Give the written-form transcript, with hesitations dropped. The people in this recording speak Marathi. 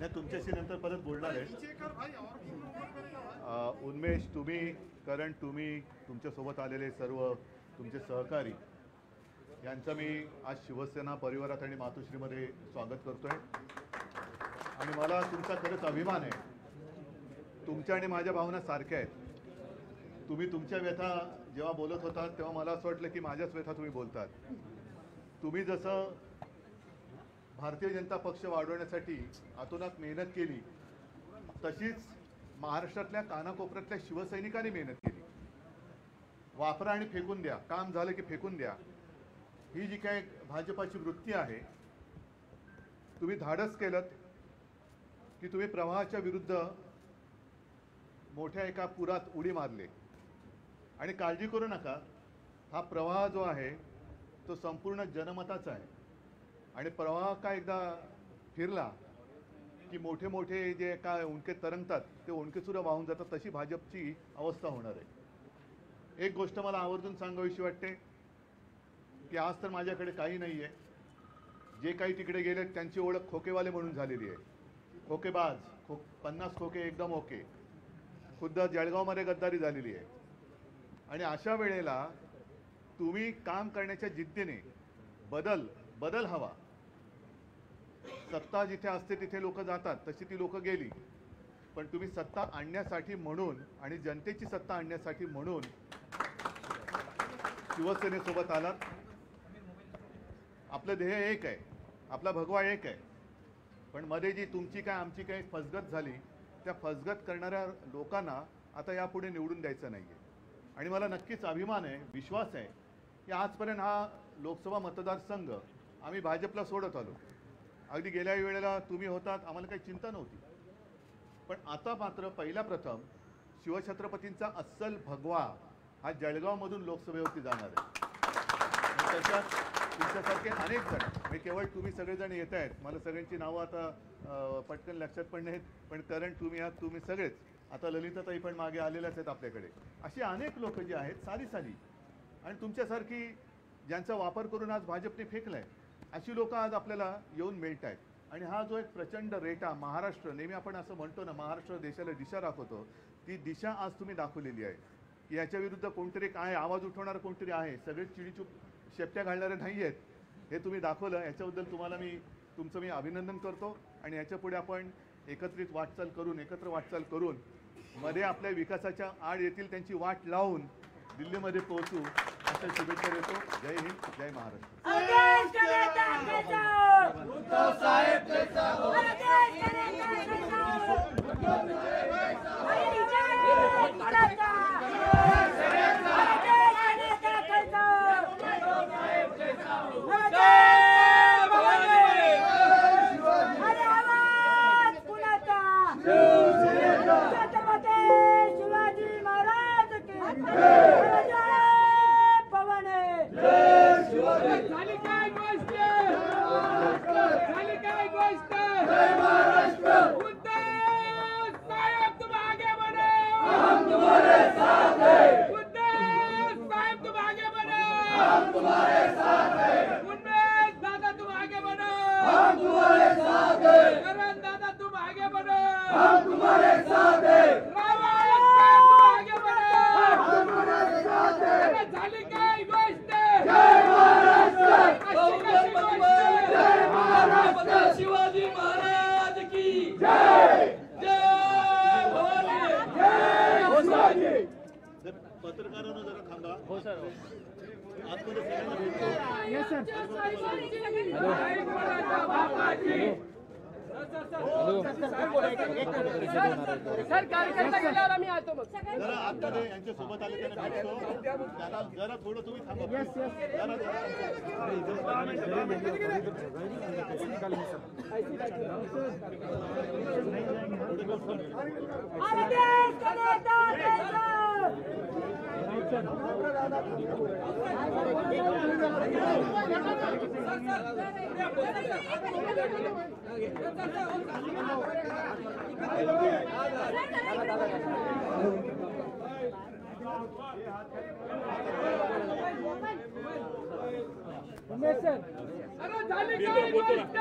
नाही, तुमच्याशी नंतर परत बोलणार आहे. उन्मेष, तुम्ही करण, तुम्ही तुमच्यासोबत आलेले सर्व तुमचे सहकारी यांचं मी आज शिवसेना परिवारात आणि मातोश्रीमध्ये स्वागत करतोय. आणि मला तुमचा खरंच अभिमान आहे. तुमच्या आणि माझ्या भावना सारख्या आहेत. तुम्ही तुमच्या व्यथा जेव्हा बोलत होतात तेव्हा मला असं वाटलं की माझ्याच व्यथा तुम्ही बोलतात. तुम्ही जसं भारतीय जनता पक्ष वाढवण्यासाठी अतोनात मेहनत केली, तशीच महाराष्ट्रातल्या कानाकोपऱ्यातल्या शिवसैनिकांनी मेहनत केली. वापरा आणि फेकून द्या, काम झालं की फेकून द्या, ही जी काय भाजपाची वृत्ती आहे, तुम्ही धाडस केलं की तुम्ही प्रवाहाच्या विरुद्ध मोठ्या एका पुरात उडी मारले. आणि काळजी करू नका, हा प्रवाह जो आहे तो संपूर्ण जनमताचा आहे. आणि प्रवाह का एकदा फिरला की मोठे मोठे जे काय उंडके तरंगतात ते उंडकेसुद्धा वाहून जातात. तशी भाजपची अवस्था होणार आहे. एक गोष्ट मला आवर्जून सांगावीशी वाटते की आज तर माझ्याकडे काही नाही आहे. जे काही तिकडे गेले त्यांची ओळख खोकेवाले म्हणून झालेली आहे. खोकेबाज, 50 खोके एकदम ओके. खुद्द जळगावमध्ये गद्दारी झालेली आहे. आणि अशा वेळेला तुम्ही काम करण्याच्या जिद्दीने बदल हवा. सत्ता जिथे असते तिथे लोक जातात, तशी ती लोक गेली. पण तुम्ही सत्ता आणण्यासाठी म्हणून आणि जनतेची सत्ता आणण्यासाठी म्हणून शिवसेनेसोबत आलात. आपलं ध्येय एक आहे, आपला भगवा एक आहे. पण मध्ये जी तुमची काय आमची काय फसगत झाली, त्या फसगत करणाऱ्या लोकांना आता यापुढे निवडून द्यायचं नाही आहे. आणि मला नक्कीच अभिमान आहे, विश्वास आहे की आजपर्यंत हा लोकसभा मतदारसंघ आम्ही भाजपला सोडत आलो. अगदी गेल्या वेळेला तुम्ही होतात, आम्हाला काही चिंता नव्हती. पण आता मात्र पहिला प्रथम शिवछत्रपतींचा अस्सल भगवा हा जळगावमधून लोकसभेवरती जाणार आहे. त्याच्यात तुमच्यासारखे अनेक जण, म्हणजे केवळ तुम्ही सगळेजण येत आहेत, मला सगळ्यांची नावं आता पटकन लक्षात पण नाहीत, पण करण तुम्ही आहात, तुम्ही सगळेच, आता ललिताताई पण मागे आलेल्याच आहेत आपल्याकडे. अशी अनेक लोक जी आहेत साली आणि तुमच्यासारखी ज्यांचा वापर करून आज भाजपने फेकलाय, अशी लोक आज आपल्याला येऊन मिळत आहेत. आणि हा जो एक प्रचंड रेटा महाराष्ट्र, नेहमी आपण असं म्हणतो ना, महाराष्ट्र देशाला दिशा दाखवतो, ती दिशा आज तुम्ही दाखवलेली आहे की याच्या विरुद्ध कोणतरी काय आवाज उठवणारं कोणतरी आहे. सगळे चिडीचूप शेपट्या घालणारे नाही आहेत, हे तुम्ही दाखवलं. याच्याबद्दल तुम्हाला तुमचं मी अभिनंदन करतो. आणि याच्या पुढे आपण एकत्र वाटचाल करून मध्ये आपल्या विकासाच्या आड येतील त्यांची वाट लावून दिल्लीमध्ये पोहोचू, अशा शुभेच्छा देतो. जय हिंद, जय महाराष्ट्र. शिवाजी महाराज की जय. जय भवानी. पत्रकारांना जरा थांबा. हो सर. आतमध्ये सगळ्यांना भेटतो. Yes sir. सर कार्यकर्ता गेल्यावर आम्ही येतो मग. जरा आतमध्ये यांच्या सोबत आले त्यांना भेटतो. त्याला जरा थोडं तुम्ही थांबा. अरे झाली काय गोष्ट.